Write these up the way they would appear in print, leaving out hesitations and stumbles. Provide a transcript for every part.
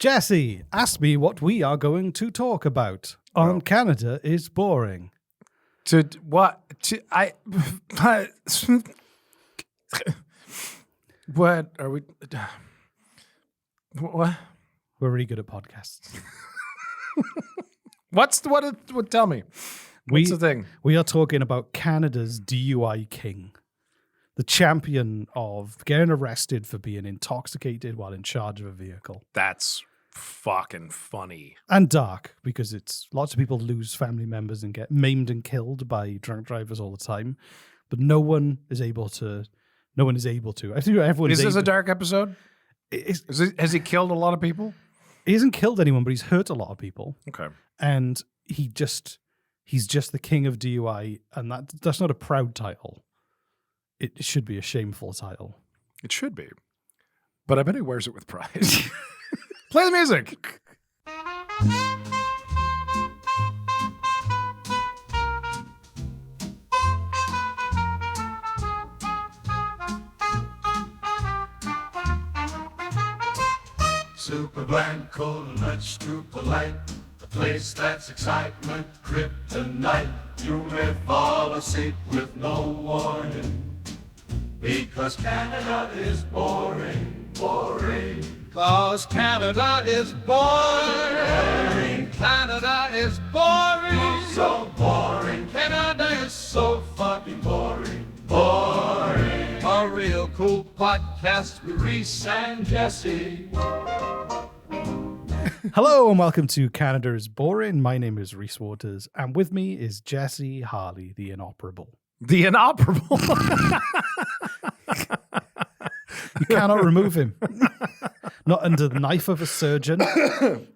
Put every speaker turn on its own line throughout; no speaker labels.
Jesse, ask me what we are going to talk about on Canada is Boring.
To what? What are we? What?
We're really good at podcasts.
What? Tell me. What's the thing?
We are talking about Canada's DUI King, the champion of getting arrested for being intoxicated while in charge of a vehicle.
That's fucking funny.
And dark, because it's lots of people lose family members and get maimed and killed by drunk drivers all the time. But no one is able to. I think everyone
is this a dark episode? Has he killed a lot of people?
He hasn't killed anyone, but he's hurt a lot of people.
Okay.
And he's just the king of DUI, and that's not a proud title. It should be a shameful title.
It should be. But I bet he wears it with pride. Play the music.
Super bland, cold nuts, super light. A place that's excitement, kryptonite. You may fall asleep with no warning. Because Canada is boring, boring. 'Cause Canada is boring. Canada is boring. So boring. Canada is so fucking boring. Boring. A real cool podcast with Reese and Jesse.
Hello and welcome to Canada is Boring. My name is Reese Waters, and with me is Jesse Harley, the inoperable.
The inoperable.
You cannot remove him. Not under the knife of a surgeon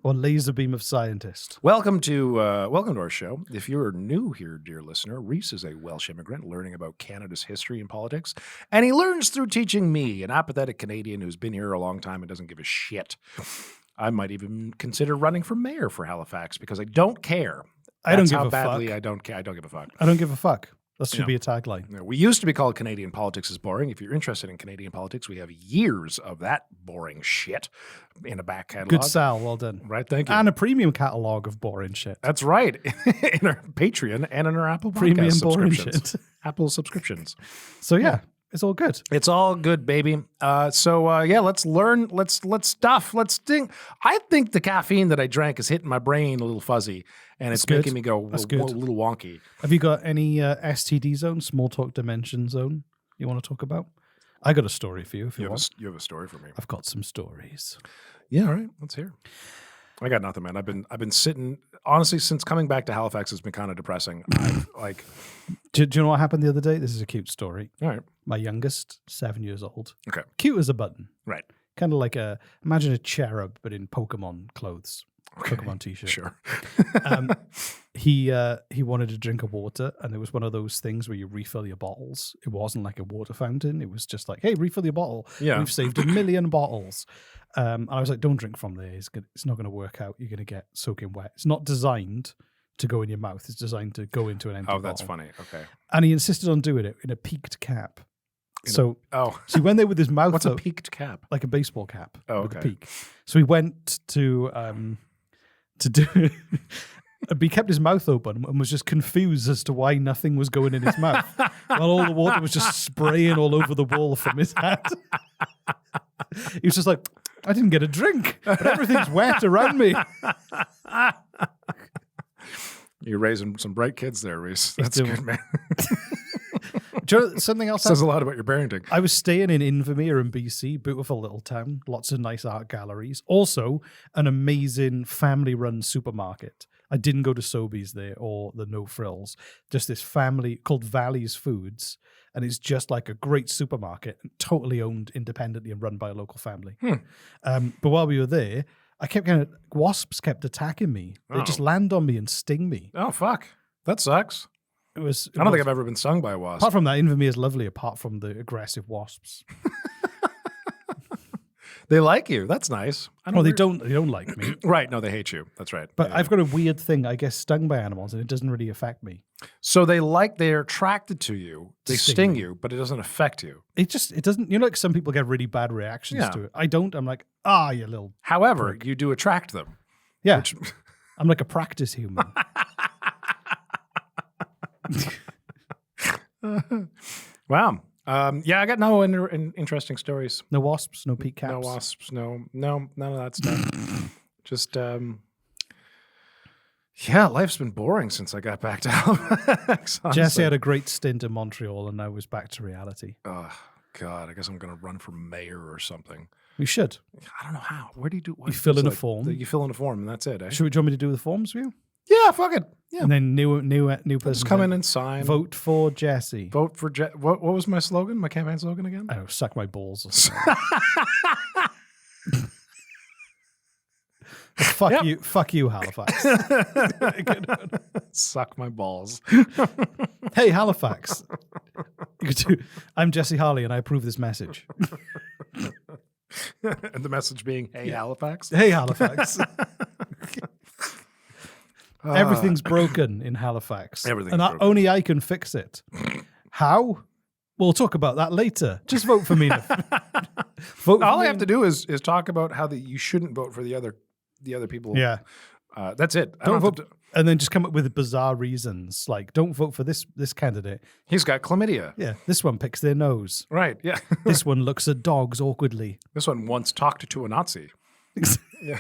or laser beam of scientist.
Welcome to our show. If you're new here, dear listener, Reese is a Welsh immigrant learning about Canada's history and politics, and he learns through teaching me, an apathetic Canadian who's been here a long time and doesn't give a shit. I might even consider running for mayor for Halifax because I don't care.
I don't
That's
give
how
a
badly
fuck.
I don't care. I don't give a fuck.
I don't give a fuck. That should be a tagline.
We used to be called Canadian Politics is Boring. If you're interested in Canadian politics, we have years of that boring shit in a back catalog.
Good Sal, well done.
Right, thank you.
And a premium catalog of boring shit.
That's right. In our Patreon and in our Apple
Premium
Podcast
boring
subscriptions.
shit.
Apple subscriptions.
So yeah, it's all good.
It's all good, baby. Let's learn. Let's stuff. Let's think. I think the caffeine that I drank is hitting my brain a little fuzzy, and it's making me go a little wonky.
Have you got any STD zone, small talk dimension zone you want to talk about? I got a story for you if you want.
You have a story for me.
I've got some stories.
Yeah, all right. Let's hear. I got nothing, man. I've been sitting, honestly, since coming back to Halifax, it's been kind of depressing.
Do you know what happened the other day? This is a cute story.
All right.
My youngest, 7 years old.
Okay.
Cute as a button.
Right.
Kind of like imagine a cherub, but in Pokemon clothes. Okay. Pokemon t-shirt.
Sure.
He wanted a drink of water, and it was one of those things where you refill your bottles. It wasn't like a water fountain. It was just like, hey, refill your bottle.
Yeah.
We've saved 1 million bottles. And I was like, don't drink from there. It's not going to work out. You're going to get soaking wet. It's not designed to go in your mouth. It's designed to go into an empty bottle.
Oh, that's funny. Okay.
And he insisted on doing it in a peaked cap. So he went there with his mouth
What's
up,
a peaked cap?
like a baseball cap with
okay.
a peak. So he went to do it. He kept his mouth open and was just confused as to why nothing was going in his mouth, while all the water was just spraying all over the wall from his hat. He was just like, I didn't get a drink, but everything's wet around me.
You're raising some bright kids there, Reese. That's good, man.
Do you know something else?
Says a lot about your parenting.
I was staying in Invermere in BC, beautiful little town, lots of nice art galleries. Also, an amazing family-run supermarket. I didn't go to Sobeys there or the No Frills. Just this family called Valley's Foods, and it's just like a great supermarket, totally owned independently and run by a local family. But while we were there, wasps kept attacking me. They just land on me and sting me.
Oh, fuck. That sucks.
I
don't think I've ever been stung by a wasp.
Apart from that, Invermere is lovely, apart from the aggressive wasps.
They like you. That's nice. I
Well, they don't like me.
Right. No, they hate you. That's right.
But
Yeah.
I've got a weird thing. I get stung by animals, and it doesn't really affect me.
So they're attracted to you. They
Sting
sting
me.
you, but it doesn't affect you.
It doesn't. You know, like some people get really bad reactions
Yeah.
to it. I don't. I'm like, you little.
However, you do attract them.
Yeah.
Which,
I'm like a practice human.
wow. Yeah, I got no interesting stories.
No wasps, no peat caps.
No wasps. No, none of that stuff. Just, yeah, life's been boring since I got back to Halifax.
Jesse
honestly.
had a great stint in Montreal, and now was back to reality.
Oh, God, I guess I'm going to run for mayor or something.
We should.
I don't know how. Where do you do?
You fill in a form.
You fill in a form, and that's it. Eh?
Do you want me to do the forms for you?
Yeah, fuck it. Yeah,
And then new person.
just come in and sign.
Vote for Jesse.
Vote for what was my slogan? My campaign slogan again?
I don't know, suck my balls or something. Fuck you, Halifax.
Suck my balls.
Hey, Halifax. I'm Jesse Harley, and I approve this message.
And the message being, "Hey, Halifax."
Hey, Halifax. Everything's broken in Halifax.
Everything's
and
broken.
only I can fix it. How? We'll talk about that later. Just vote for me. Vote
All
for
I
me.
have to do is talk about how you shouldn't vote for the other people.
Yeah.
That's it. I
Don't
don't have
vote,
to
and then just come up with bizarre reasons, like don't vote for this candidate.
He's got chlamydia.
Yeah, this one picks their nose.
Right. Yeah.
This one looks at dogs awkwardly.
This one once talked to a Nazi. Yeah.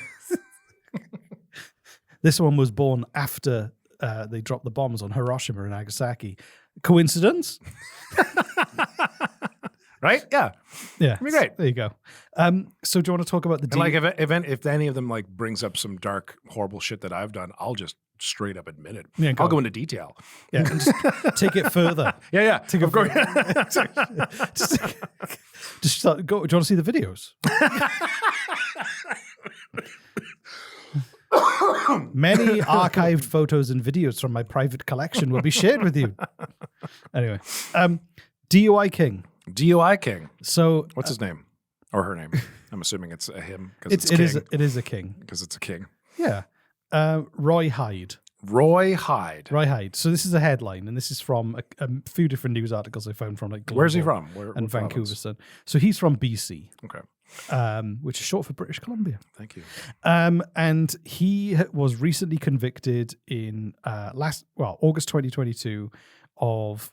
This one was born after they dropped the bombs on Hiroshima and Nagasaki. Coincidence?
Right. Yeah.
Yeah,
Be great.
There you go. So do you want to talk about the
And like if any of them like brings up some dark, horrible shit that I've done, I'll just straight up admit it.
Yeah,
I'll go into detail.
Yeah, and just take it further.
Yeah, yeah.
Take it
Of course.
Just start, go. Do you want to see the videos? Many archived photos and videos from my private collection will be shared with you. Anyway, DUI King.
DUI King.
So
What's his name or her name? I'm assuming it's a him because
it is a king.
because it's a king.
Yeah, Roy Hyde.
Roy Hyde.
Roy Hyde. So this is a headline, and this is from a few different news articles I found from like Global
Where's he from? Where
and Vancouver
province?
Sun. So he's from BC,
Okay.
which is short for British Columbia.
Thank you.
And he was recently convicted in August 2022 of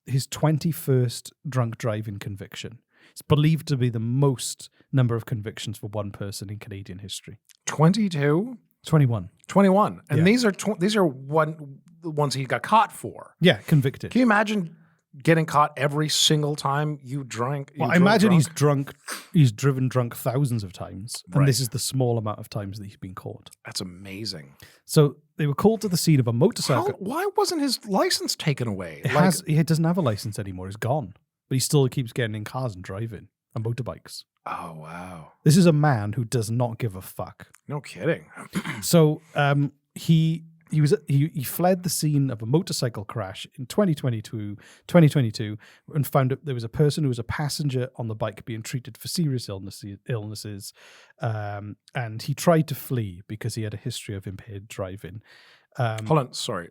his 21st drunk driving conviction. It's believed to be the most number of convictions for one person in Canadian history.
22?
21.
21. And
Yeah.
these are the ones he got caught for.
Yeah, convicted.
Can you imagine getting caught every single time you drank?
Well, I imagine he's driven drunk thousands of times, and
Right.
this is the small amount of times that he's been caught.
That's amazing.
So they were called to the scene of a motorcycle.
Why wasn't his license taken away?
He doesn't have a license anymore. It's gone, but he still keeps getting in cars and driving and motorbikes.
Oh, wow.
This is a man who does not give a fuck.
No kidding.
So he fled the scene of a motorcycle crash in 2022 and found that there was a person who was a passenger on the bike being treated for serious illnesses, and he tried to flee because he had a history of impaired driving.
Hold on. Sorry.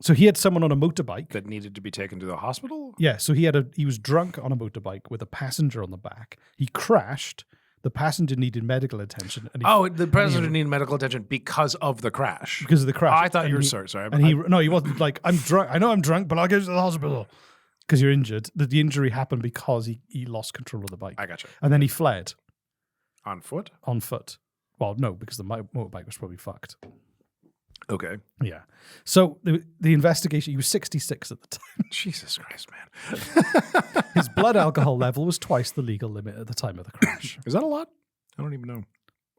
So he had someone on a motorbike.
That needed to be taken to the hospital?
Yeah, so he was drunk on a motorbike with a passenger on the back. He crashed. The passenger needed medical attention. And
The president needed medical attention because of the crash.
because of the crash.
I thought
And
you were
he-
sorry.
And he wasn't like, I'm drunk. I know I'm drunk, but I'll go to the hospital because you're injured. The injury happened because he lost control of the bike.
I gotcha.
And then he fled
On foot?
on foot. Well, no, because the motorbike was probably fucked.
Okay.
Yeah. So the investigation, he was 66 at the time.
Jesus Christ, man.
His blood alcohol level was twice the legal limit at the time of the crash.
Is that a lot? I don't even know.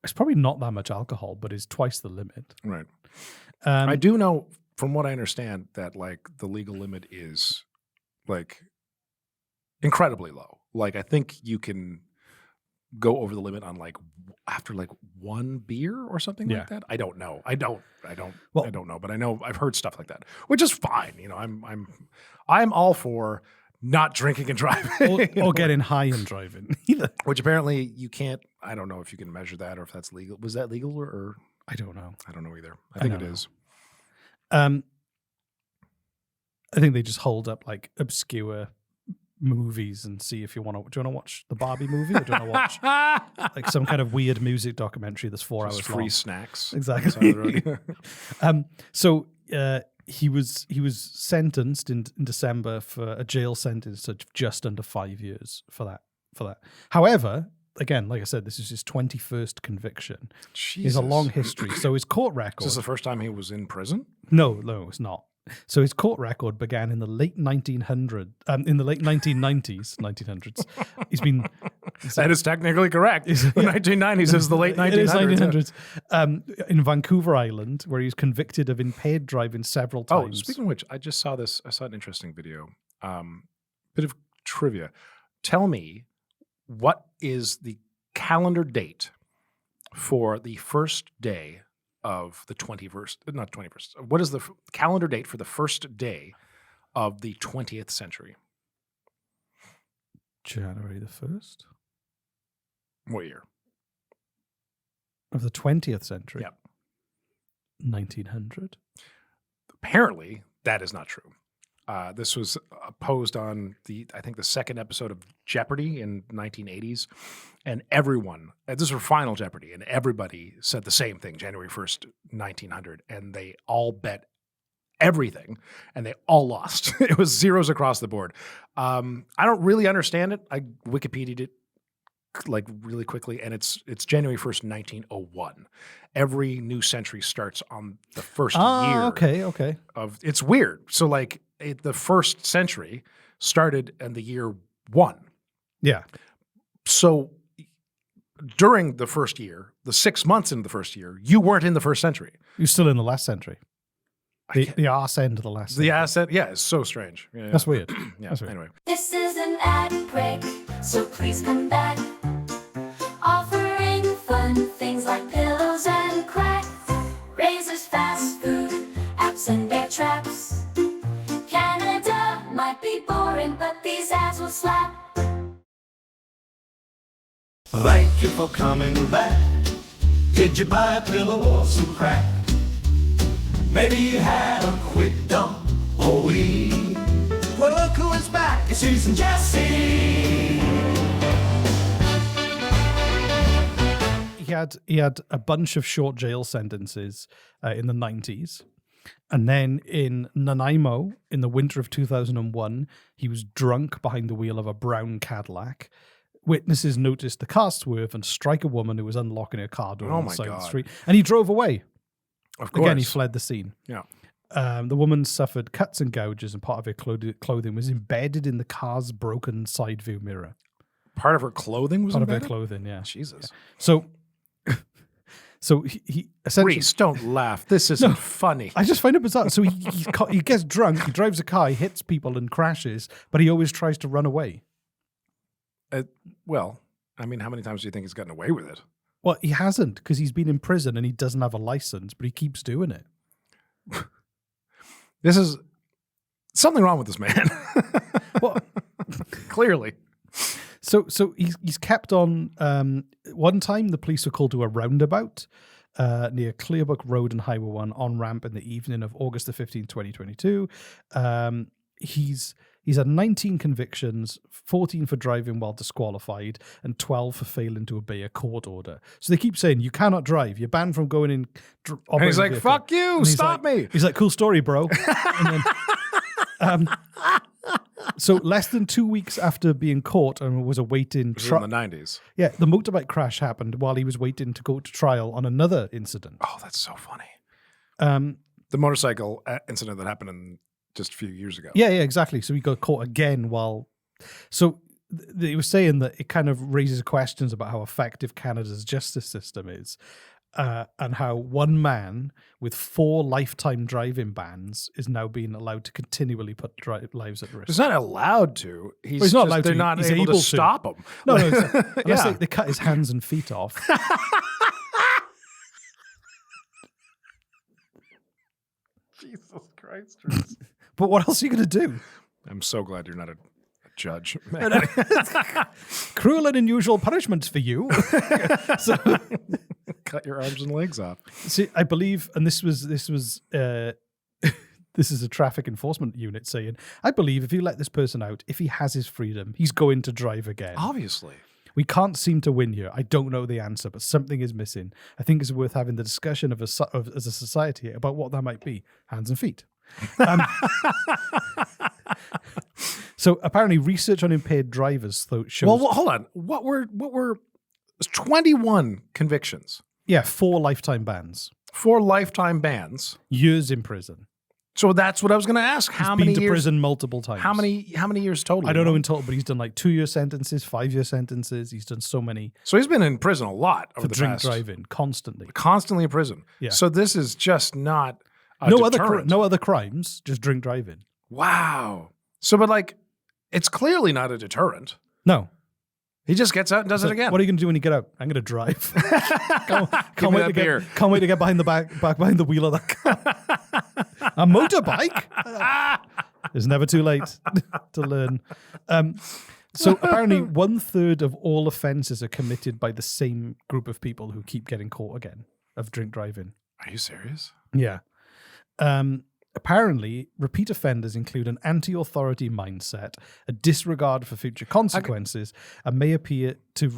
It's probably not that much alcohol, but it's twice the limit.
Right.
Um,
I do know, from what I understand, that like the legal limit is like incredibly low. Like I think you can go over the limit on like after like one beer or something
Yeah.
like that. I don't know. I don't know, but I know I've heard stuff like that, which is fine. You know, I'm all for not drinking and driving.
or getting high and driving either.
Which apparently you can't, I don't know if you can measure that or if that's legal. Was that legal or
I don't know.
I don't know either. I think it
don't
is.
I think they just hold up like obscure movies and see if you want to. Do you want to watch the Barbie movie, or do you want to watch like some kind of weird music documentary that's 4
Just
hours
free
long?
snacks.
Exactly.
So
He was sentenced in December for a jail sentence of just under 5 years for that. However, again, like I said, this is his 21st conviction. He has a long history. So his court record.
Is this the first time he was in prison?
No, it's not. So his court record began in the late 1900s. In the late 1990s, 1900s.
That is technically correct. The 1990s is the late 1900s.
It is 1900s. In Vancouver Island, where he was convicted of impaired driving several times.
Oh, speaking of which, I just saw this. I saw an interesting video. Bit of trivia. Tell me, what is the calendar date for the first day of the 21st? Not 21st. What is the calendar date for the first day of the 20th century?
January the 1st?
What year?
Of the 20th century?
Yep.
1900?
Apparently, that is not true. This was posed on I think the second episode of Jeopardy in 1980s. And everyone, this was Final Jeopardy, and everybody said the same thing, January 1st, 1900. And they all bet everything, and they all lost. It was zeros across the board. I don't really understand it. I Wikipedia'd it like really quickly, and it's January 1st, 1901. Every new century starts on the first year.
Okay.
It's weird. So like the first century started in the year 1.
Yeah.
So during the first year, the 6 months into the first year, you weren't in the first century.
You're still in the last century. The arse end of the last century.
The asset, yeah, it's so strange. Yeah.
That's weird.
Yeah.
That's weird.
Anyway.
This is an ad break, so please come back. Offering fun things like pillows and crack, razors, fast food, apps and bear traps. Canada might be boring, but these ads will slap.
Thank you for coming back. Did you buy a pillow or some crack? Maybe you had a quick dump or wee. Well, look who is back. It's Susan Jesse.
He had a bunch of short jail sentences in the 90s. And then in Nanaimo, in the winter of 2001, he was drunk behind the wheel of a brown Cadillac. Witnesses noticed the car swerve and strike a woman who was unlocking her car door on the side of the street. And he drove away.
Of course.
Again, he fled the scene.
Yeah.
The woman suffered cuts and gouges, and part of her clothing was embedded in the car's broken side view mirror.
Part of her clothing was
Part
embedded?
of her clothing, yeah.
Jesus.
Yeah. So he essentially...
Reese, don't laugh. This isn't funny.
I just find it bizarre. So he gets drunk, he drives a car, he hits people and crashes, but he always tries to run away.
Well, I mean, how many times do you think he's gotten away with it?
Well, he hasn't, because he's been in prison and he doesn't have a license, but he keeps doing it.
This is something wrong with this man.
Well,
clearly.
So he's kept on. One time, the police were called to a roundabout near Clearbrook Road and Highway 1 on ramp in the evening of August the 15th, 2022. He's had 19 convictions, 14 for driving while disqualified, and 12 for failing to obey a court order. So they keep saying, you cannot drive. You're banned from going in.
And he's like, fuck you, stop me.
He's like, cool story, bro. And then, so less than 2 weeks after being caught and was awaiting
trial. In the 90s.
Yeah, the motorbike crash happened while he was waiting to go to trial on another incident.
Oh, that's so funny. The motorcycle incident that happened in just a few years ago.
Yeah, exactly. So he got caught again while... So they were saying that it kind of raises questions about how effective Canada's justice system is, and how one man with 4 lifetime driving bans is now being allowed to continually put lives at risk.
He's not allowed to.
He's not allowed to.
They're not
He's
able to stop him.
No, unless they cut his hands and feet off.
Jesus Christ.
But what else are you going to do?
I'm so glad you're not judge.
Cruel and unusual punishments for you. So,
Cut your arms and legs off.
see, I believe, and this was this is a traffic enforcement unit saying, I believe if you let this person out, if he has his freedom, he's going to drive again.
Obviously.
We can't seem to win here. I don't know the answer, but something is missing. I think it's worth having the discussion as a society about what that might be. Hands and feet. So apparently research on impaired drivers shows...
Well, hold on. What were 21 convictions?
Yeah, 4 lifetime bans.
4 lifetime bans.
Years in prison.
So that's what I was going to ask. How
He's
many
been to
years?
prison multiple times.
How many years total?
I don't know in total, but he's done like 2-year sentences, 5-year sentences. He's done so many
So he's been in prison a lot over
for
the
drink
past.
driving constantly.
Constantly in prison.
Yeah.
So this is just not a
No
deterrent.
other crimes, just drink driving.
Wow. So, but like, it's clearly not a deterrent.
No.
He just gets out and does
So
it again.
what are you going to do when you get out? I'm going to drive. can't,
Give me that
wait
beer.
can't wait to get behind the back behind the wheel of that car. A motorbike? It's never too late to learn. So apparently 1/3 of all offences are committed by the same group of people who keep getting caught again of drink driving.
Are you serious?
Yeah. Apparently, repeat offenders include an anti-authority mindset, a disregard for future consequences, and may appear to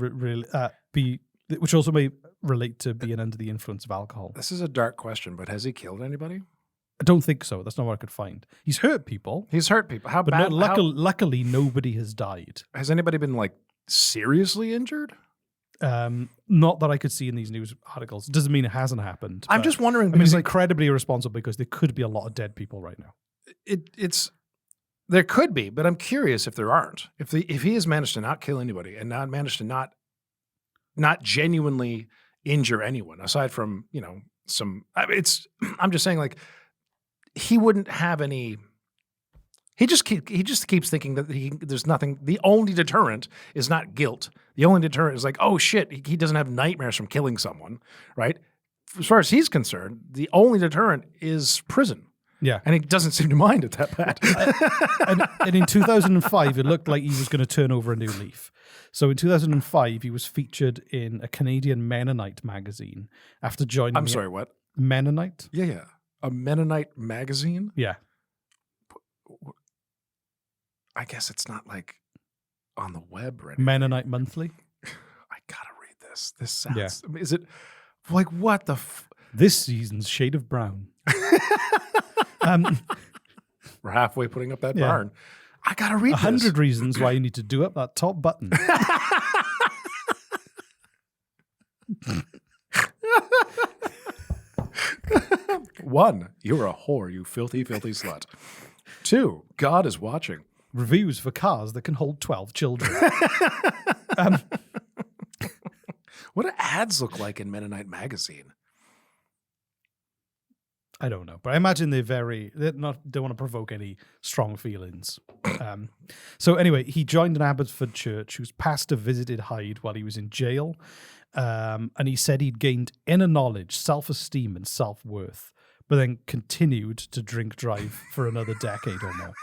which also may relate to being under the influence of alcohol.
This is a dark question, but has he killed anybody?
I don't think so. That's not what I could find. He's hurt people,
He's hurt people. How
but
bad?
luckily, nobody has died.
Has anybody been like seriously injured?
Not that I could see in these news articles. It doesn't mean it hasn't happened.
I'm
but,
just wondering
I mean,
because
it's
like
incredibly irresponsible because there could be a lot of dead people right now.
it's there could be, but I'm curious if there aren't. If he has managed to not kill anybody and not managed to not genuinely injure anyone aside from some. I'm just saying like he wouldn't have any. He just keeps thinking that there's nothing. The only deterrent is not guilt. The only deterrent is like, oh shit, he doesn't have nightmares from killing someone, right? As far as he's concerned, the only deterrent is prison.
Yeah.
And he doesn't seem to mind it that bad.
and in 2005, it looked like he was going to turn over a new leaf. So in 2005, he was featured in a Canadian Mennonite magazine after joining.
I'm sorry, what?
Mennonite?
Yeah. A Mennonite magazine?
Yeah.
I guess it's not like on the web or anything.
Mennonite Monthly.
I gotta read this. This sounds. Is it like what the?
This season's shade of brown.
We're halfway putting up that
Yeah.
barn. I gotta read
100 reasons why you need to do up that top button.
One, you're a whore, you filthy, filthy slut. 2, God is watching.
Reviews for cars that can hold 12 children.
What do ads look like in Mennonite magazine?
I don't know, but I imagine they don't want to provoke any strong feelings. So anyway, he joined an Abbotsford church whose pastor visited Hyde while he was in jail. And he said he'd gained inner knowledge, self-esteem, and self-worth, but then continued to drink drive for another decade or more.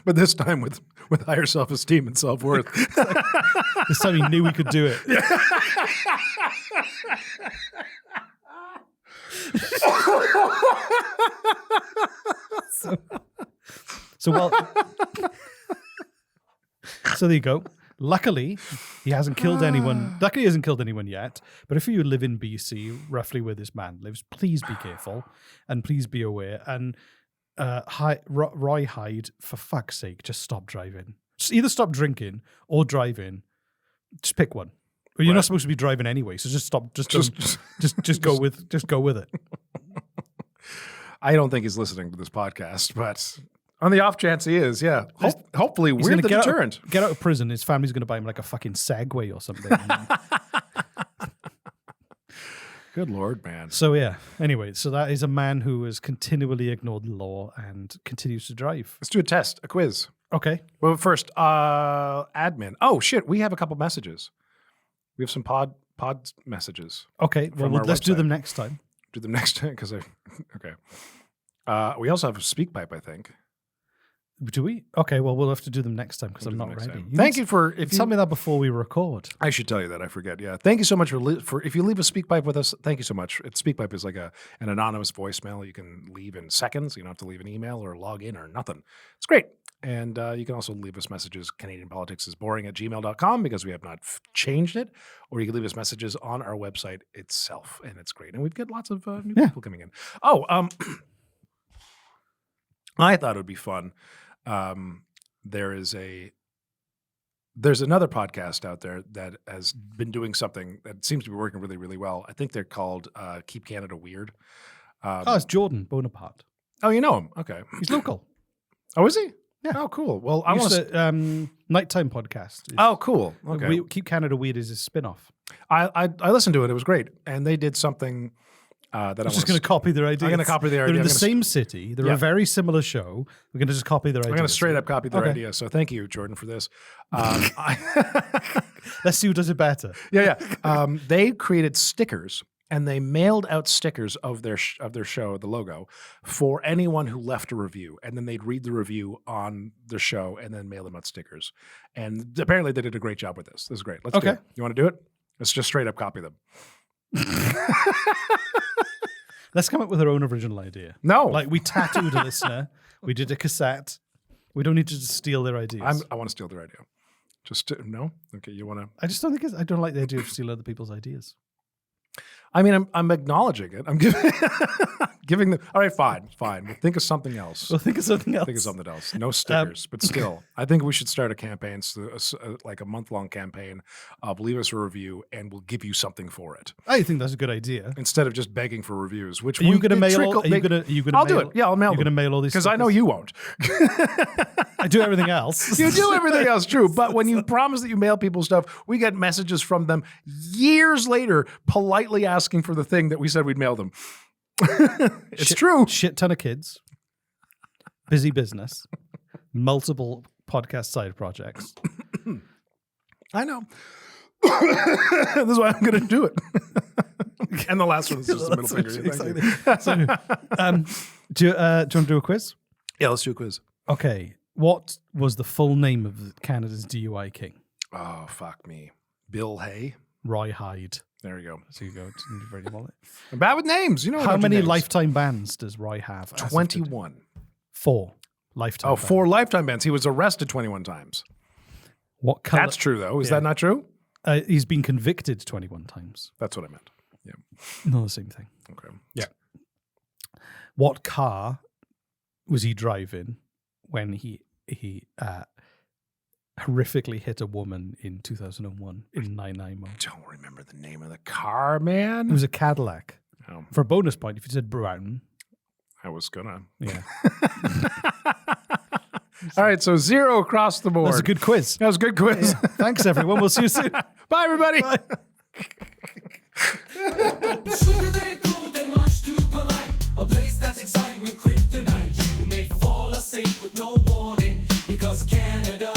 But this time with higher self-esteem and self-worth.
This time he knew he could do it. So there you go. Luckily, he hasn't killed anyone. Luckily, he hasn't killed anyone yet. But if you live in BC, roughly where this man lives, please be careful and please be aware. And Roy Hyde, for fuck's sake, just stop driving. Just either stop drinking or driving. Just pick one. Well, you're not supposed to be driving anyway, so just stop. Just go with it.
I don't think he's listening to this podcast, but on the off chance he is, yeah. Hopefully
He's
we're
gonna
the
get
deterrent.
Get out of prison. His family's going to buy him like a fucking Segway or something.
Good Lord, man.
So yeah. Anyway, so that is a man who has continually ignored the law and continues to drive.
Let's do a test, a quiz.
Okay.
Well, first, admin. Oh shit, we have a couple messages. We have some pod messages.
Okay.
From
Well,
our
let's do
website.
them next time.
Do them next time because okay. We also have a speak pipe, I think.
Do we? Okay, well, we'll have to do them next time because I'm not
Next
ready.
time. Thank you for
Tell me that before we record.
I should tell you that I forget. Yeah, thank you so much for if you leave a SpeakPipe with us. Thank you so much. SpeakPipe is like an anonymous voicemail you can leave in seconds. You don't have to leave an email or log in or nothing. It's great. And you can also leave us messages. CanadianPoliticsIsBoring@gmail.com because we have not changed it. Or you can leave us messages on our website itself, and it's great. And we've got lots of new people coming in. Oh, I thought it would be fun. There's another podcast out there that has been doing something that seems to be working really, really well. I think they're called Keep Canada Weird.
It's Jordan Bonaparte.
Oh, you know him? Okay.
He's local.
Oh, is he?
Yeah.
Oh, cool. Well, I want
to nighttime podcast.
Oh, cool. Okay.
Keep Canada Weird is a spin-off.
I listened to it. It was great, and they did something that I'm
just going to copy their idea.
I'm going to copy their idea.
They're in the same city. They're a very similar show. We're going to just copy their idea.
I'm going to straight up copy their idea. So thank you, Jordan, for this.
Let's see who does it better.
Yeah. They created stickers, and they mailed out stickers of their show, the logo, for anyone who left a review. And then they'd read the review on the show and then mail them out stickers. And apparently they did a great job with this. This is great. Let's do it. You want to do it? Let's just straight up copy them.
Let's come up with our own original idea.
No.
Like we tattooed a listener. We did a cassette. We don't need to just steal their ideas.
I want to steal their idea. No? Okay, you want to?
I just don't think I don't like the idea of stealing other people's ideas.
I mean, I'm acknowledging it. I'm giving them. All right, fine. We'll think of something else.
Think of something else.
No stickers, but still, I think we should start a campaign, like a month-long campaign of leave us a review, and we'll give you something for it.
I think that's a good idea.
Instead of just begging for reviews, which
are you going to mail? Are you going to?
I'll do it. Yeah, I'll mail.
You're going to mail all these
because I know you won't.
I do everything else.
You do everything else, true. But when you promise that you mail people stuff, we get messages from them years later, politely asking for the thing that we said we'd mail them. It's true.
Shit ton of kids, busy business, multiple podcast side projects.
I know. This is why I'm going to do it. And the last one is just the middle finger.
Do you want to do a quiz?
Yeah, let's do a quiz.
Okay. What was the full name of Canada's DUI King?
Oh, fuck me. Bill Hay.
Roy Hyde.
There you go.
So you go.
I'm bad with names. You know
how many lifetime bans does Roy have?
21.
4 lifetime.
Oh, 4 lifetime bans. He was arrested 21 times.
What color?
That's true, though. Is that not true?
He's been convicted 21 times.
That's what I meant. Yeah.
Not the same thing.
Okay.
Yeah. What car was he driving when he horrifically hit a woman in 2001 in Nanaimo?
I don't remember the name of the car, man.
It was a Cadillac.
Oh.
For a bonus point, if you said brown.
I was gonna.
Yeah.
All right, so 0 across the board.
That's a good quiz.
That was a good quiz.
Yeah. Thanks, everyone. We'll see you soon.
Bye, everybody.
Bye.
A place that's exciting with kryptonite. You may fall asleep with no warning because Canada